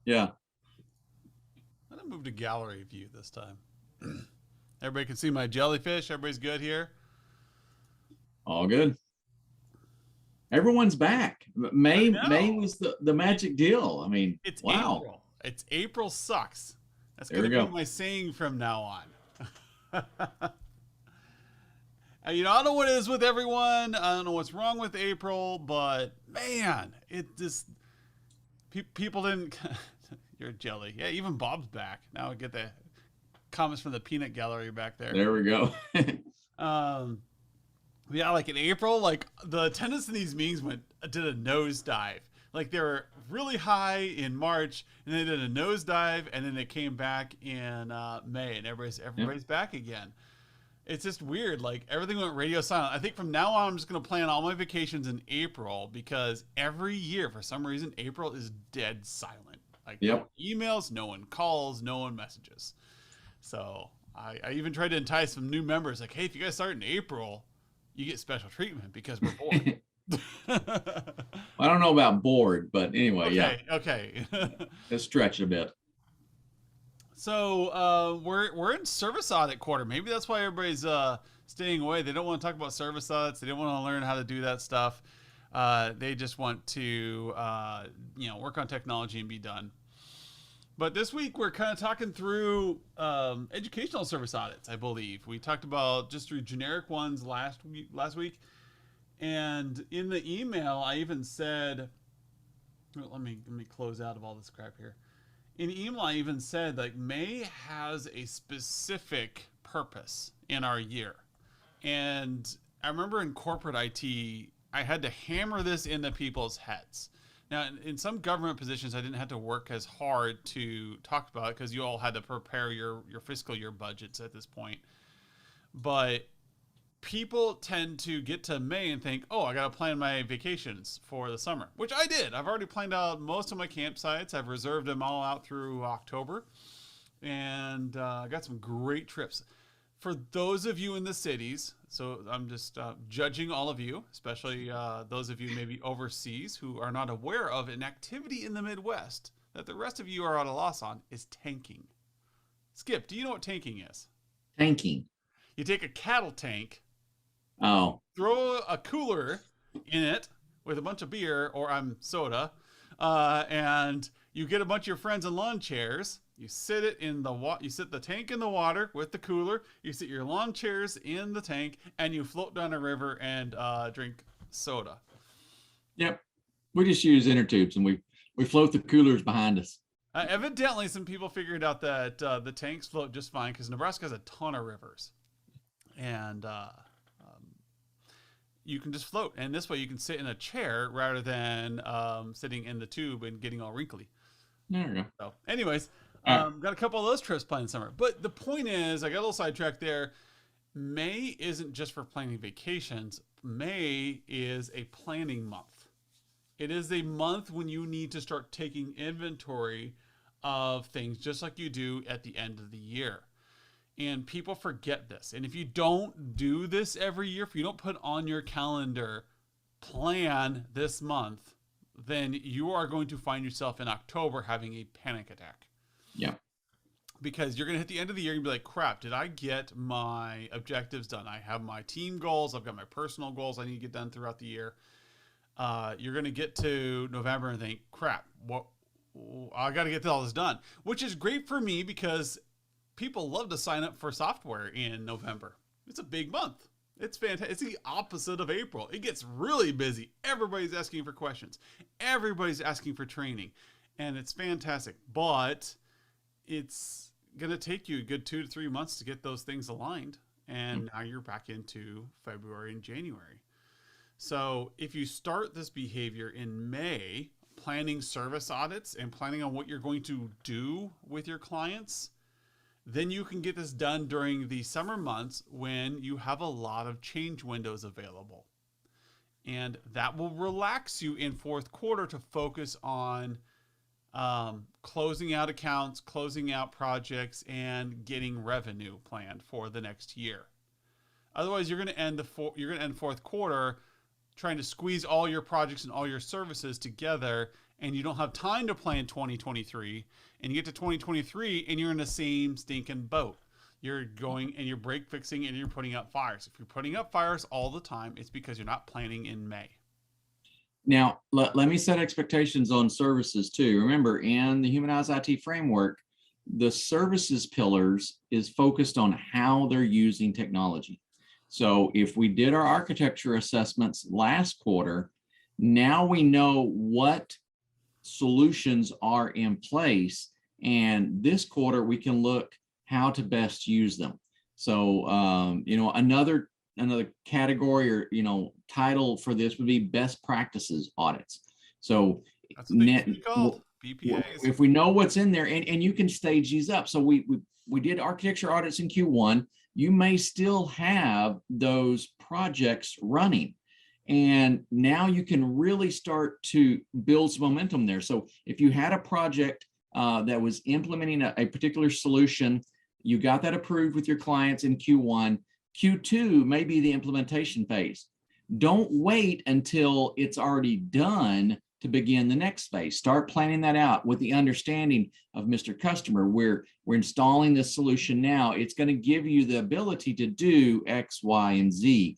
Yeah. I'm gonna move to gallery view this time. Everybody can see my jellyfish. Everybody's good here. All good. Everyone's back. I May know. was the It, magic deal. I mean, it's wow. April. It's April sucks. That's There we gonna be go. my saying from now on. I don't know what it is with everyone. I don't know what's wrong with April, but man, it just people didn't. You're jelly. Yeah, even Bob's back. Now I get the comments from the peanut gallery back there. There we go. Um, yeah, like in April, like the attendance in these meetings did a nosedive. Like they were really high in March, and they did a nosedive, and then they came back in May, and Yep. everybody's back again. It's just weird. Like everything went radio silent. I think from now on, I'm just gonna plan all my vacations in April because every year, for some reason, April is dead silent. Like no one Yep. emails, no one calls, no one messages. So I even tried to entice some new members. Like, hey, if you guys start in April, you get special treatment because we're bored. I don't know about bored, but anyway, yeah, Okay, okay. let's stretch a bit. So we're in service audit quarter. Maybe that's why everybody's staying away. They don't want to talk about service audits. They don't want to learn how to do that stuff. They just want to work on technology and be done. But this week we're kind of talking through educational service audits. I believe we talked about just through generic ones last week, and in the email I even said, well, let me close out of all this crap here. In email I even said like May has a specific purpose in our year, and I remember in corporate IT I had to hammer this into people's heads. Now, in some government positions, I didn't have to work as hard to talk about it because you all had to prepare your fiscal year budgets at this point. But people tend to get to May and think, oh, I got to plan my vacations for the summer, which I did. I've already planned out most of my campsites. I've reserved them all out through October, and I got some great trips. For those of you in the cities, so I'm just judging all of you, especially those of you maybe overseas who are not aware of an activity in the Midwest that the rest of you are at a loss on is tanking. Skip, do you know what tanking is? Tanking. You take a cattle tank, Oh, throw a cooler in it with a bunch of beer or soda, and you get a bunch of your friends in lawn chairs. You sit it in the You sit the tank in the water with the cooler. You sit your lawn chairs in the tank, and you float down a river and drink soda. yep. We just use inner tubes and we float the coolers behind us. Evidently, some people figured out that the tanks float just fine because Nebraska has a ton of rivers, and you can just float. And this way, you can sit in a chair rather than sitting in the tube and getting all wrinkly. There we go. So, anyways, All right. got a couple of those trips planned in summer. But the point is, I got a little sidetracked there. May isn't just for planning vacations. May is a planning month. It is a month when you need to start taking inventory of things just like you do at the end of the year. And people forget this. And if you don't do this every year, if you don't put on your calendar, plan this month, then you are going to find yourself in October having a panic attack Yeah. because you're going to hit the end of the year and be like, crap, did I get my objectives done? I have my team goals. I've got my personal goals I need to get done throughout the year. You're going to get to November and think, crap, what? I got to get all this done, which is great for me because people love to sign up for software in November. It's a big month. It's fantastic. It's the opposite of April. It gets really busy. Everybody's asking for questions. Everybody's asking for training. And it's fantastic. But it's going to take you a good 2 to 3 months to get those things aligned. And now you're back into February and January. So if you start this behavior in May, planning service audits and planning on what you're going to do with your clients, then you can get this done during the summer months when you have a lot of change windows available. And that will relax you in fourth quarter to focus on closing out accounts, closing out projects, and getting revenue planned for the next year. Otherwise, you're going to end fourth quarter trying to squeeze all your projects and all your services together, and you don't have time to plan 2023, and you get to 2023 and you're in the same stinking boat. You're going and you're break fixing and you're putting up fires. If you're putting up fires all the time, it's because you're not planning in May. Now, let me set expectations on services too. Remember, in the humanized IT framework, the services pillars is focused on how they're using technology. So if we did our architecture assessments last quarter, now we know what solutions are in place. And this quarter, we can look how to best use them. So, another category or, title for this would be best practices audits. So that's what they can be called, BPAs. If we know what's in there, and you can stage these up. So we did architecture audits in Q1. You may still have those projects running. And now you can really start to build some momentum there. So if you had a project that was implementing a particular solution, you got that approved with your clients in Q1, Q2 may be the implementation phase. Don't wait until it's already done to begin the next phase. Start planning that out with the understanding of Mr. Customer. We're installing this solution now. It's going to give you the ability to do X, Y, and Z.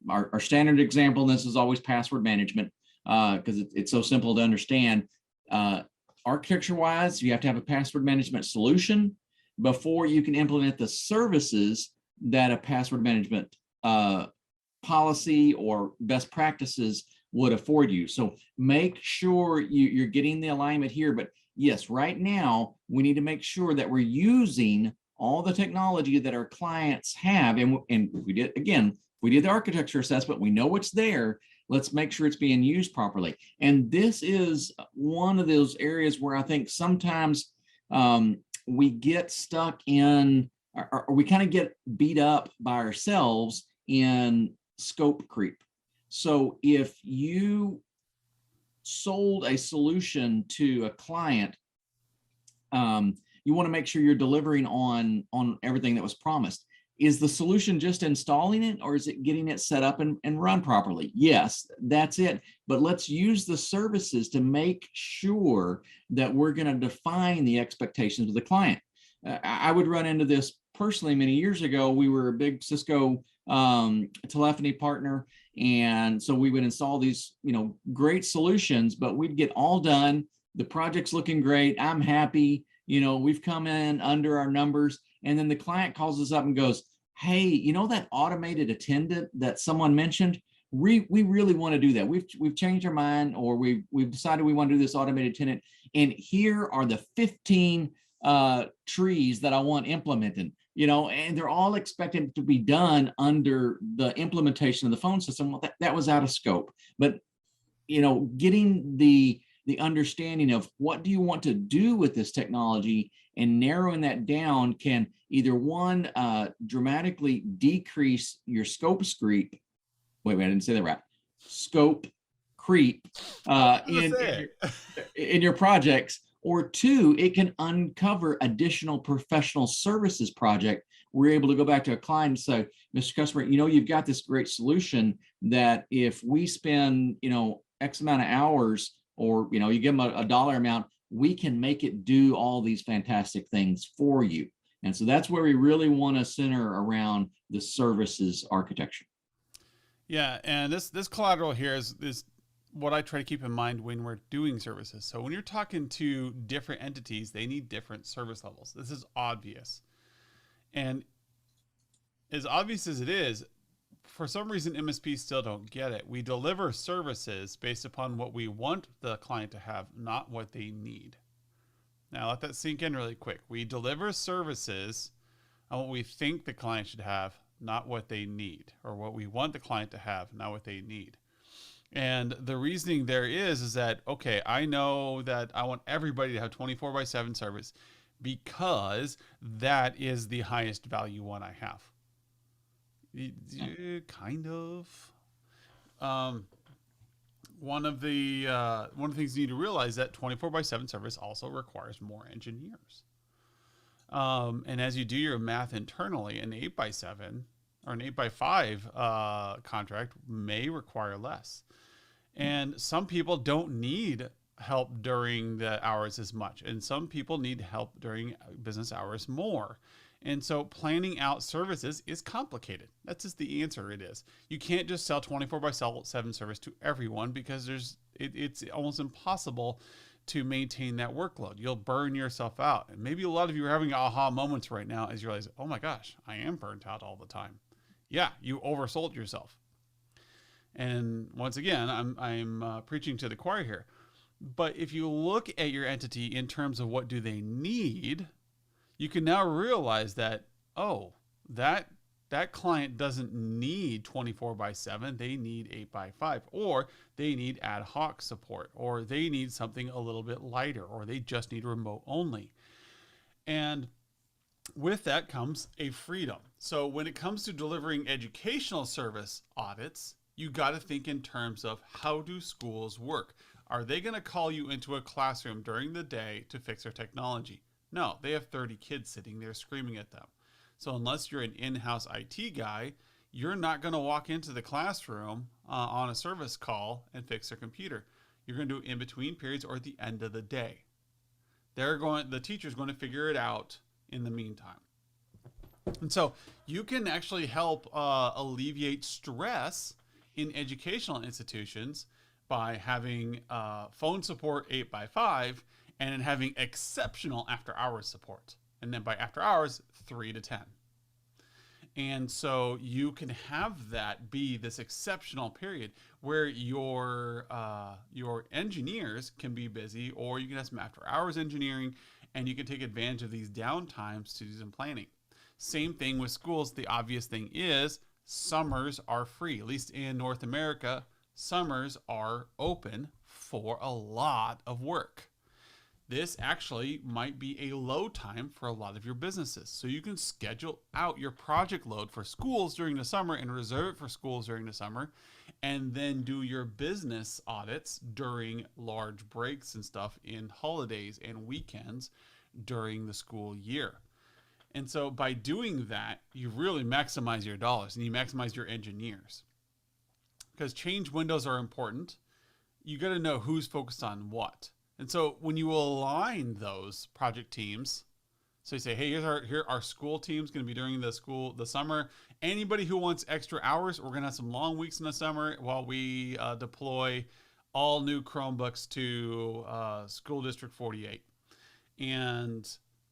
Our standard example in this is always password management because it's so simple to understand. Architecture-wise, you have to have a password management solution before you can implement the services that a password management policy or best practices would afford you. So make sure you're getting the alignment here. But yes, right now, we need to make sure that we're using all the technology that our clients have. And we did the architecture assessment. We know what's there. Let's make sure it's being used properly. And this is one of those areas where I think sometimes we get stuck in, or we kind of get beat up by ourselves in scope creep. So if you sold a solution to a client, you want to make sure you're delivering on everything that was promised. Is the solution just installing it, or is it getting it set up and run properly? Yes, that's it. But let's use the services to make sure that we're going to define the expectations of the client. I would run into this personally many years ago. We were a big Cisco telephony partner. And so we would install these, great solutions, but we'd get all done. The project's looking great. I'm happy. We've come in under our numbers. And then the client calls us up and goes, hey, that automated attendant that someone mentioned, we really want to do that. We've changed our mind, or we've decided we want to do this automated attendant. And here are the 15 trees that I want implemented, and they're all expected to be done under the implementation of the phone system. Well, that was out of scope. But, getting the understanding of what do you want to do with this technology and narrowing that down can either one, dramatically decrease your scope creep. Wait, I didn't say that right. Scope creep in your projects, or two, it can uncover additional professional services project. We're able to go back to a client and say, Mr. Customer, you've got this great solution that if we spend, X amount of hours, or, you give them a dollar amount, we can make it do all these fantastic things for you. And so that's where we really want to center around the services architecture. Yeah. And this collateral here is what I try to keep in mind when we're doing services. So when you're talking to different entities, they need different service levels. This is obvious. And as obvious as it is, for some reason, MSPs still don't get it. We deliver services based upon what we want the client to have, not what they need. Now let that sink in really quick. We deliver services on what we think the client should have, not what they need, or what we want the client to have, not what they need. And the reasoning there is that, okay, I know that I want everybody to have 24/7 service because that is the highest value one I have. Kind of. One of the things you need to realize that 24/7 service also requires more engineers. And as you do your math internally, an 8x7 or an 8x5 contract may require less. And some people don't need help during the hours as much, and some people need help during business hours more. And so planning out services is complicated. That's just the answer. It is. You can't just sell 24/7 service to everyone, because it's almost impossible to maintain that workload. You'll burn yourself out. And maybe a lot of you are having aha moments right now as you realize, oh my gosh, I am burnt out all the time. Yeah, you oversold yourself. And once again, I'm preaching to the choir here. But if you look at your entity in terms of what do they need, you can now realize that, oh, that client doesn't need 24/7. They need 8x5, or they need ad hoc support, or they need something a little bit lighter, or they just need remote only. And with that comes a freedom. So when it comes to delivering educational service audits, you got to think in terms of, how do schools work? Are they going to call you into a classroom during the day to fix their technology? No, they have 30 kids sitting there screaming at them. So unless you're an in-house IT guy, you're not going to walk into the classroom on a service call and fix their computer. You're going to do it in between periods or at the end of the day. The teacher's going to figure it out in the meantime. And so you can actually help alleviate stress in educational institutions by having phone support 8x5 and having exceptional after hours support. And then by after hours, 3 to 10. And so you can have that be this exceptional period where your engineers can be busy, or you can have some after hours engineering, and you can take advantage of these downtimes to do some planning. Same thing with schools. The obvious thing is summers are free. At least in North America, summers are open for a lot of work. This actually might be a low time for a lot of your businesses. So you can schedule out your project load for schools during the summer and reserve it for schools during the summer, and then do your business audits during large breaks and stuff in holidays and weekends during the school year. And so by doing that, you really maximize your dollars and you maximize your engineers. Because change windows are important. You got to know who's focused on what. And so when you align those project teams, so you say, hey, here our school team's going to be during the summer. Anybody who wants extra hours, we're going to have some long weeks in the summer while we deploy all new Chromebooks to School District 48. And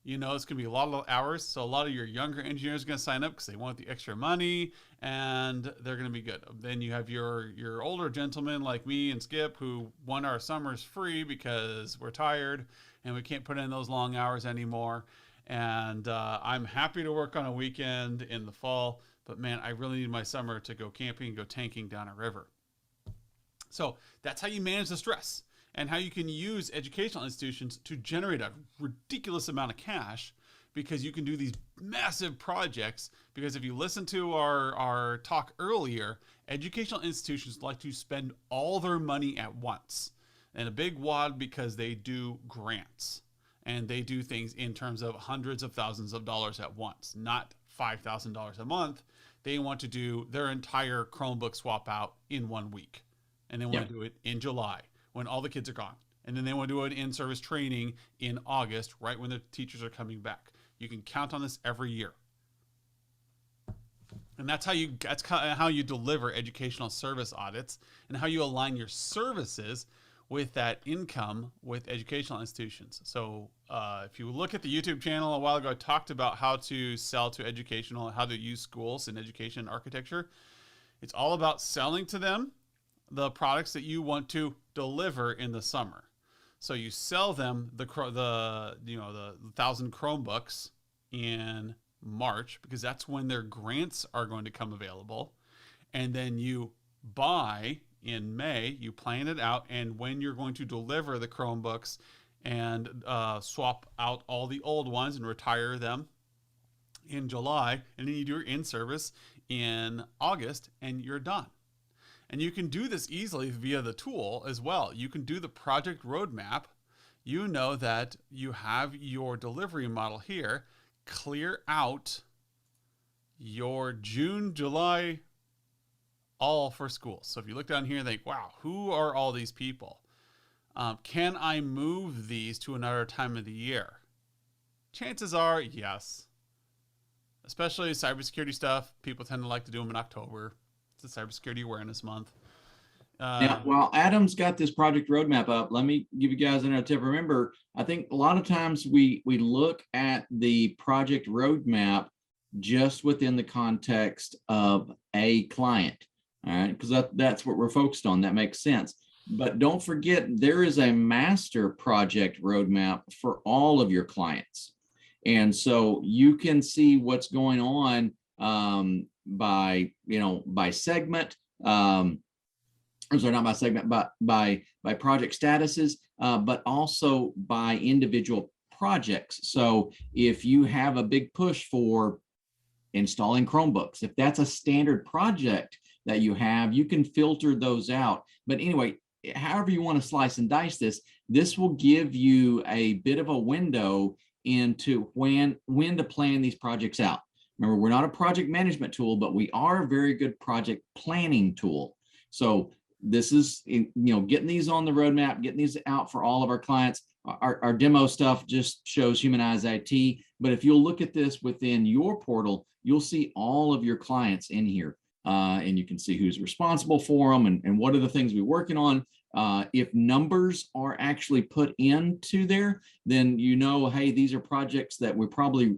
it's going to be a lot of hours. So a lot of your younger engineers are going to sign up because they want the extra money, and they're going to be good. Then you have your older gentlemen like me and Skip, who want our summers free because we're tired and we can't put in those long hours anymore. And I'm happy to work on a weekend in the fall, but man, I really need my summer to go camping and go tanking down a river. So that's how you manage the stress, and how you can use educational institutions to generate a ridiculous amount of cash, because you can do these massive projects. Because if you listen to our talk earlier, educational institutions like to spend all their money at once in a big wad, because they do grants and they do things in terms of hundreds of thousands of dollars at once, not $5,000 a month. They want to do their entire Chromebook swap out in 1 week, and they want to do it in July when all the kids are gone. And then they want to do an in-service training in August, right when the teachers are coming back. You can count on this every year. And that's how you deliver educational service audits, and how you align your services with that income with educational institutions. So if you look at the YouTube channel a while ago, I talked about how to sell to educational, how to use schools in education architecture. It's all about selling to them the products that you want to deliver in the summer. So you sell them the 1,000 Chromebooks in March, because that's when their grants are going to come available. And then you buy in May, you plan it out, and when you're going to deliver the Chromebooks and swap out all the old ones and retire them in July, and then you do your in-service in August, and you're done. And you can do this easily via the tool as well. You can do the project roadmap. You know that you have your delivery model here. Clear out your June, July, all for schools. So if you look down here and think, wow, who are all these people? Can I move these to another time of the year? Chances are yes. Especially cybersecurity stuff. People tend to like to do them in October. It's a cybersecurity awareness month. Now, while Adam's got this project roadmap up, let me give you guys another tip. Remember, I think a lot of times we look at the project roadmap just within the context of a client, all right? Because that's what we're focused on. That makes sense. But don't forget, there is a master project roadmap for all of your clients. And so you can see what's going on by segment. I'm sorry, not by segment, but by project statuses, but also by individual projects. So if you have a big push for installing Chromebooks, if that's a standard project that you have, you can filter those out. But anyway, however you want to slice and dice this will give you a bit of a window into when to plan these projects out. Remember, we're not a project management tool, but we are a very good project planning tool. So this is, getting these on the roadmap, getting these out for all of our clients. Our demo stuff just shows Humanize IT. But if you'll look at this within your portal, you'll see all of your clients in here. And you can see who's responsible for them and what are the things we're working on. If numbers are actually put into there, then hey, these are projects that we probably,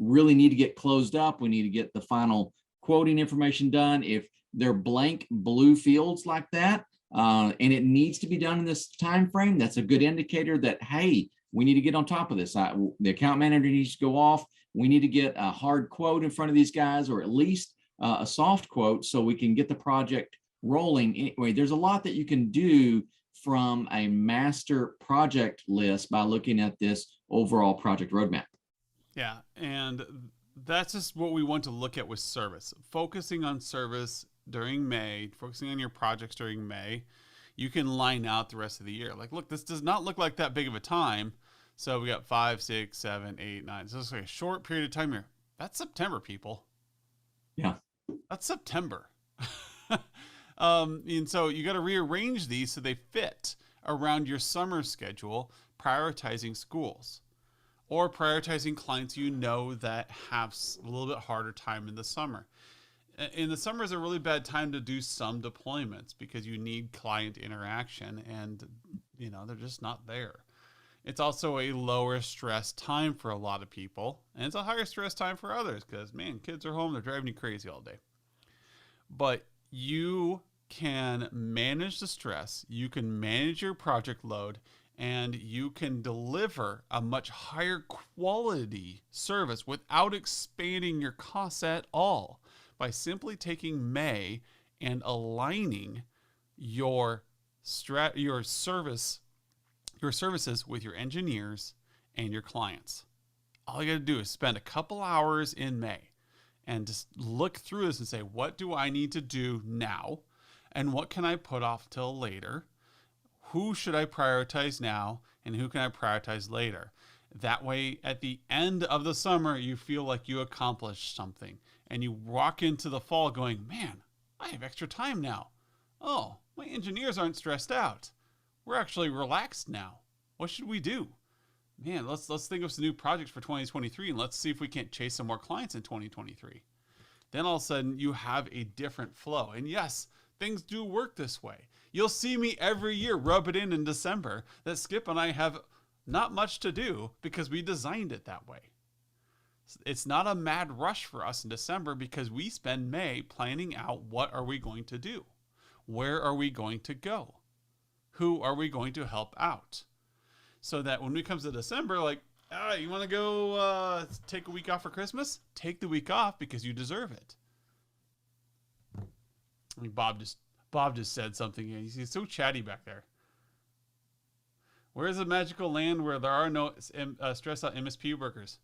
really need to get closed up. We need to get the final quoting information done. If they're blank blue fields like that, and it needs to be done in this time frame, that's a good indicator that, hey, we need to get on top of this. The account manager needs to go off. We need to get a hard quote in front of these guys, or at least a soft quote, so we can get the project rolling. Anyway, there's a lot that you can do from a master project list by looking at this overall project roadmap. Yeah, and that's just what we want to look at with service. Focusing on service during May, focusing on your projects during May, you can line out the rest of the year. Like, look, this does not look like that big of a time. So we got 5, 6, 7, 8, 9. So it's like a short period of time here. That's September, people. Yeah. That's September. And so you got to rearrange these so they fit around your summer schedule, prioritizing schools or prioritizing clients that have a little bit harder time in the summer. In the summer is a really bad time to do some deployments because you need client interaction and, they're just not there. It's also a lower stress time for a lot of people, and it's a higher stress time for others because, man, kids are home, they're driving you crazy all day. But you can manage the stress, you can manage your project load, and you can deliver a much higher quality service without expanding your costs at all by simply taking May and aligning your services with your engineers and your clients. All you got to do is spend a couple hours in May and just look through this and say, what do I need to do now? And what can I put off till later? Who should I prioritize now? And who can I prioritize later? That way, at the end of the summer, you feel like you accomplished something. And you walk into the fall going, man, I have extra time now. Oh, my engineers aren't stressed out. We're actually relaxed now. What should we do? Man, let's think of some new projects for 2023 and let's see if we can't chase some more clients in 2023. Then all of a sudden you have a different flow. And yes, things do work this way. You'll see me every year rub it in December that Skip and I have not much to do because we designed it that way. It's not a mad rush for us in December because we spend May planning out what are we going to do? Where are we going to go? Who are we going to help out? So that when it comes to December, like, you want to go take a week off for Christmas? Take the week off because you deserve it. I mean, Bob just said something. He's so chatty back there. Where is the magical land where there are no stressed out MSP workers?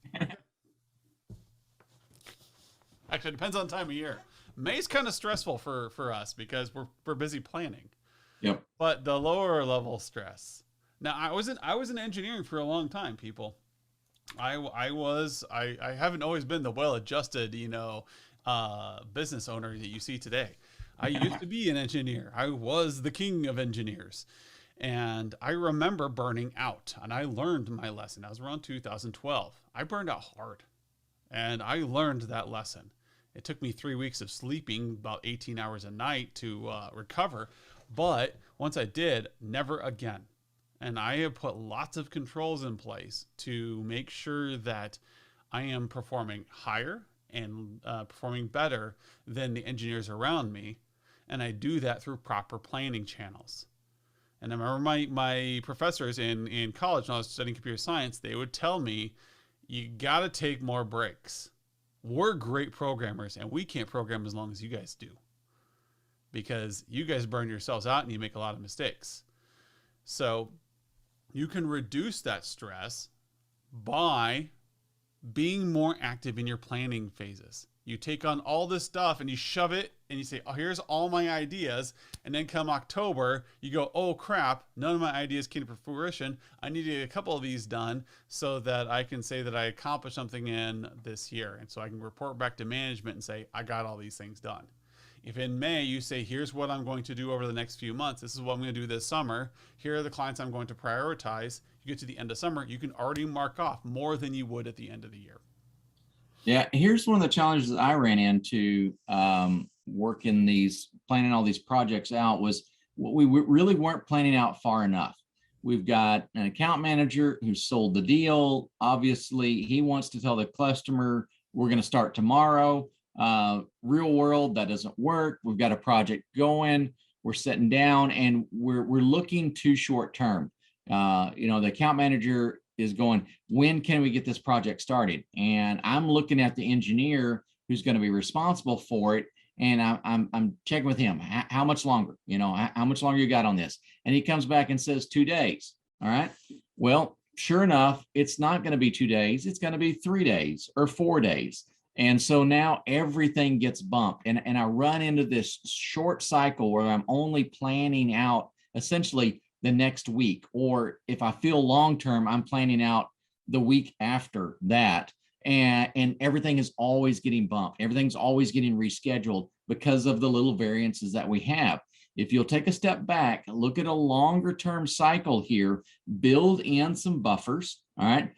Actually, it depends on the time of year. May's kind of stressful for us because we're busy planning. Yep. But the lower level stress. Now, I was in engineering for a long time, people. I haven't always been the well-adjusted, business owner that you see today. I used to be an engineer. I was the king of engineers. And I remember burning out, and I learned my lesson. That was around 2012. I burned out hard, and I learned that lesson. It took me 3 weeks of sleeping about 18 hours a night to recover. But once I did, never again. And I have put lots of controls in place to make sure that I am performing higher and performing better than the engineers around me. And I do that through proper planning channels. And I remember my professors in college when I was studying computer science, they would tell me, you got to take more breaks. We're great programmers, and we can't program as long as you guys do, because you guys burn yourselves out and you make a lot of mistakes. So you can reduce that stress by being more active in your planning phases. You take on all this stuff and you shove it and you say, oh, here's all my ideas. And then come October, you go, oh crap, none of my ideas came to fruition. I need to get a couple of these done so that I can say that I accomplished something in this year. And so I can report back to management and say, I got all these things done. If in May you say, here's what I'm going to do over the next few months, this is what I'm going to do this summer, here are the clients I'm going to prioritize, you get to the end of summer, you can already mark off more than you would at the end of the year. Yeah, here's one of the challenges that I ran into working planning all these projects out was we really weren't planning out far enough. We've got an account manager who sold the deal. Obviously, he wants to tell the customer, we're going to start tomorrow. Real world, that doesn't work. We've got a project going. We're sitting down and we're looking too short term. The account manager is going, when can we get this project started? And I'm looking at the engineer who's going to be responsible for it. And I'm checking with him, how much longer, how much longer you got on this? And he comes back and says 2 days. All right. Well, sure enough, it's not going to be 2 days. It's going to be 3 days or 4 days. And so now everything gets bumped. And I run into this short cycle where I'm only planning out essentially the next week, or if I feel long-term, I'm planning out the week after that. And everything is always getting bumped. Everything's always getting rescheduled because of the little variances that we have. If you'll take a step back, look at a longer term cycle here, build in some buffers, all right?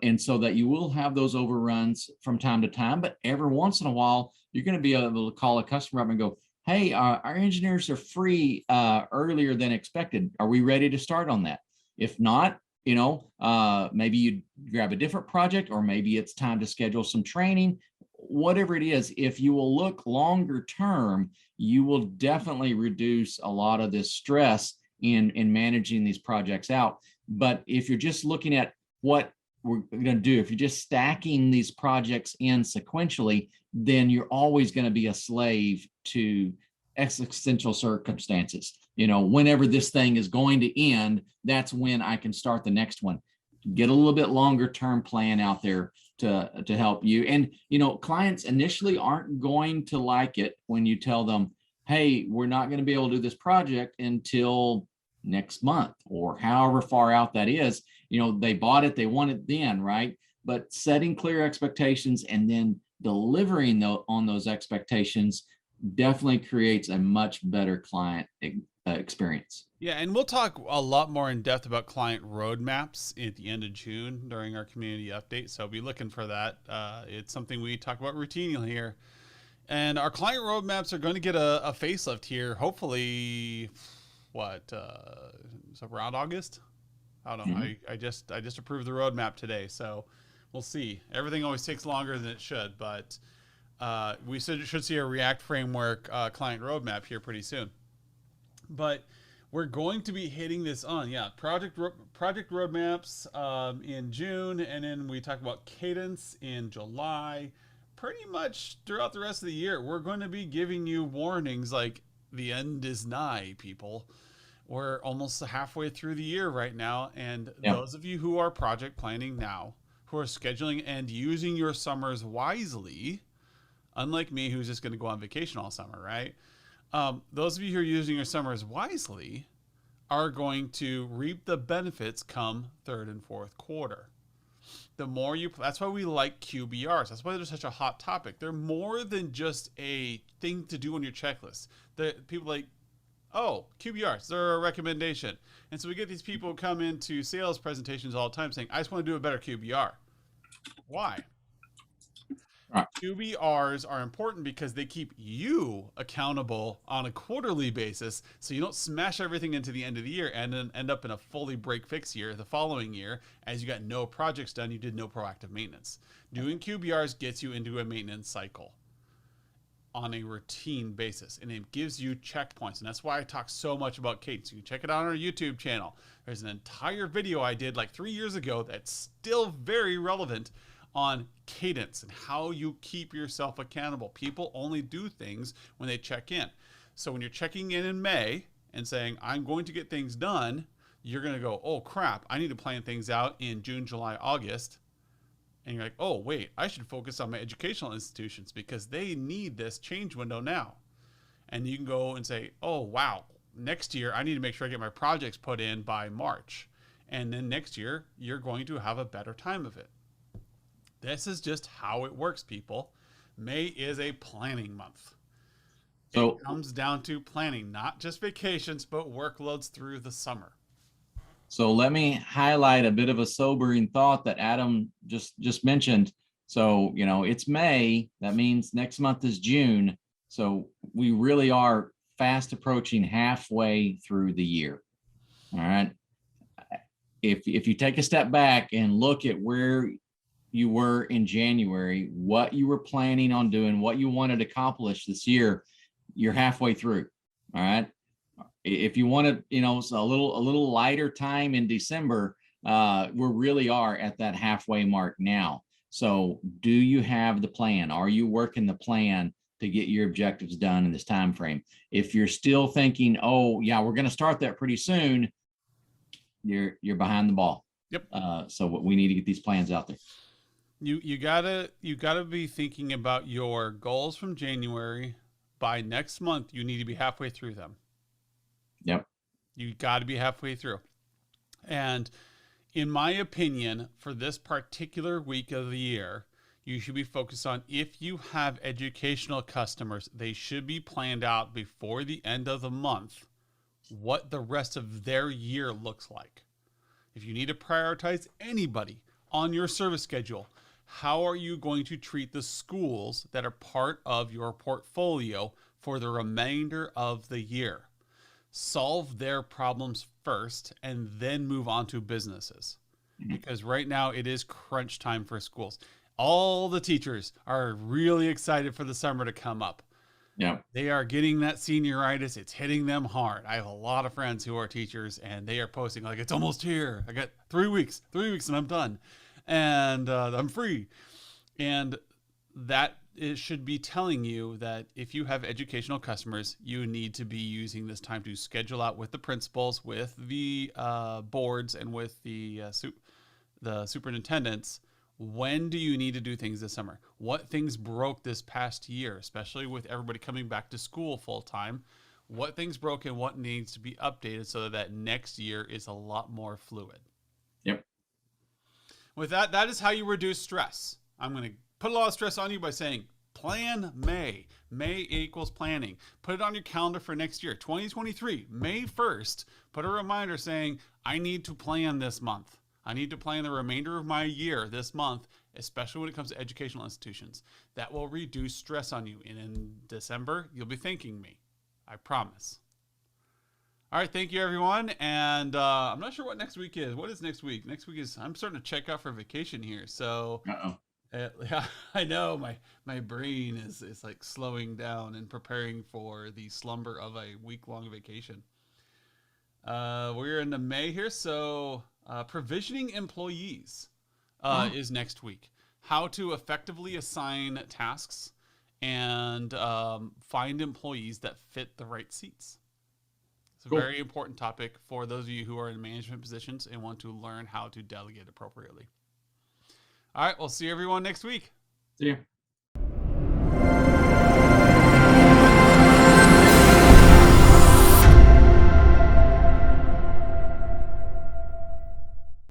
And so that you will have those overruns from time to time, but every once in a while, you're going to be able to call a customer up and go, hey, our engineers are free earlier than expected. Are we ready to start on that? If not, maybe you grab a different project, or maybe it's time to schedule some training. Whatever it is, if you will look longer term, you will definitely reduce a lot of this stress in managing these projects out. But if you're just looking at what we're going to do, if you're just stacking these projects in sequentially, then you're always going to be a slave to existential circumstances. Whenever this thing is going to end, that's when I can start the next one. Get a little bit longer term plan out there to help you. And, clients initially aren't going to like it when you tell them, hey, we're not going to be able to do this project until next month or however far out that is. They bought it, they want it then, right? But setting clear expectations and then delivering on those expectations definitely creates a much better client experience. Yeah, and we'll talk a lot more in depth about client roadmaps at the end of June during our community update. So be looking for that. It's something we talk about routinely here. And our client roadmaps are going to get a facelift here. Hopefully, so around August? I don't know. Mm-hmm. I just approved the roadmap today, so we'll see. Everything always takes longer than it should, but we should see a React framework client roadmap here pretty soon. But we're going to be hitting this on, project roadmaps in June, and then we talk about cadence in July. Pretty much throughout the rest of the year, we're going to be giving you warnings like the end is nigh, people. We're almost halfway through the year right now, and those of you who are project planning now, who are scheduling and using your summers wisely, unlike me, who's just going to go on vacation all summer, right? Those of you who are using your summers wisely are going to reap the benefits come third and fourth quarter. The more you, that's why we like QBRs. That's why they're such a hot topic. They're more than just a thing to do on your checklist. The people like, oh, QBRs, they're a recommendation. And so we get these people come into sales presentations all the time saying, I just want to do a better QBR. Why? Right. QBRs are important because they keep you accountable on a quarterly basis, so you don't smash everything into the end of the year and then end up in a fully break fix year the following year as you got no projects done, you did no proactive maintenance. Doing QBRs gets you into a maintenance cycle on a routine basis, and it gives you checkpoints, and that's why I talk so much about cadence. You can check it out on our YouTube channel. There's an entire video I did like 3 years ago that's still very relevant on cadence and how you keep yourself accountable. People only do things when they check in. So when you're checking in May and saying, I'm going to get things done, you're going to go, oh crap, I need to plan things out in June, July, August. And you're like, oh wait, I should focus on my educational institutions because they need this change window now. And you can go and say, oh wow, next year I need to make sure I get my projects put in by March. And then next year, you're going to have a better time of it. This is just how it works, people. May is a planning month. So it comes down to planning, not just vacations, but workloads through the summer. So let me highlight a bit of a sobering thought that Adam just mentioned. So, you know, it's May. That means next month is June. So we really are fast approaching halfway through the year. All right. If you take a step back and look at where you were in January, what you were planning on doing, what you wanted to accomplish this year, you're halfway through. All right. If you wanted, you know, a little lighter time in December, we really are at that halfway mark now. So do you have the plan? Are you working the plan to get your objectives done in this time frame? If you're still thinking, oh yeah, we're going to start that pretty soon, you're behind the ball. Yep. So we need to get these plans out there. You gotta be thinking about your goals from January. By next month, you need to be halfway through them. Yep. You got to be halfway through. And in my opinion, for this particular week of the year, you should be focused on, if you have educational customers, they should be planned out before the end of the month what the rest of their year looks like. If you need to prioritize anybody on your service schedule, how are you going to treat the schools that are part of your portfolio for the remainder of the year? Solve their problems first and then move on to businesses. Because right now it is crunch time for schools. All the teachers are really excited for the summer to come up. Yeah. They are getting that senioritis. It's hitting them hard. I have a lot of friends who are teachers and they are posting like, it's almost here. I got 3 weeks and I'm done. And I'm free. And that it should be telling you that if you have educational customers, you need to be using this time to schedule out with the principals, with the boards, and with the superintendents. When do you need to do things this summer? What things broke this past year, especially with everybody coming back to school full time? What things broke and what needs to be updated so that next year is a lot more fluid? Yep. With that, that is how you reduce stress. I'm going to put a lot of stress on you by saying plan May. May equals planning. Put it on your calendar for next year, 2023, May 1st. Put a reminder saying, I need to plan this month. I need to plan the remainder of my year this month, especially when it comes to educational institutions. That will reduce stress on you. And in December, you'll be thanking me. I promise. All right, thank you, everyone. And I'm not sure what next week is. What is next week? Next week is, I'm starting to check out for vacation here. So yeah, I know my brain is like slowing down and preparing for the slumber of a week-long vacation. We're into May here, so provisioning employees is next week. How to effectively assign tasks and find employees that fit the right seats. It's a very important topic for those of you who are in management positions and want to learn how to delegate appropriately. All right, we'll see everyone next week. See you.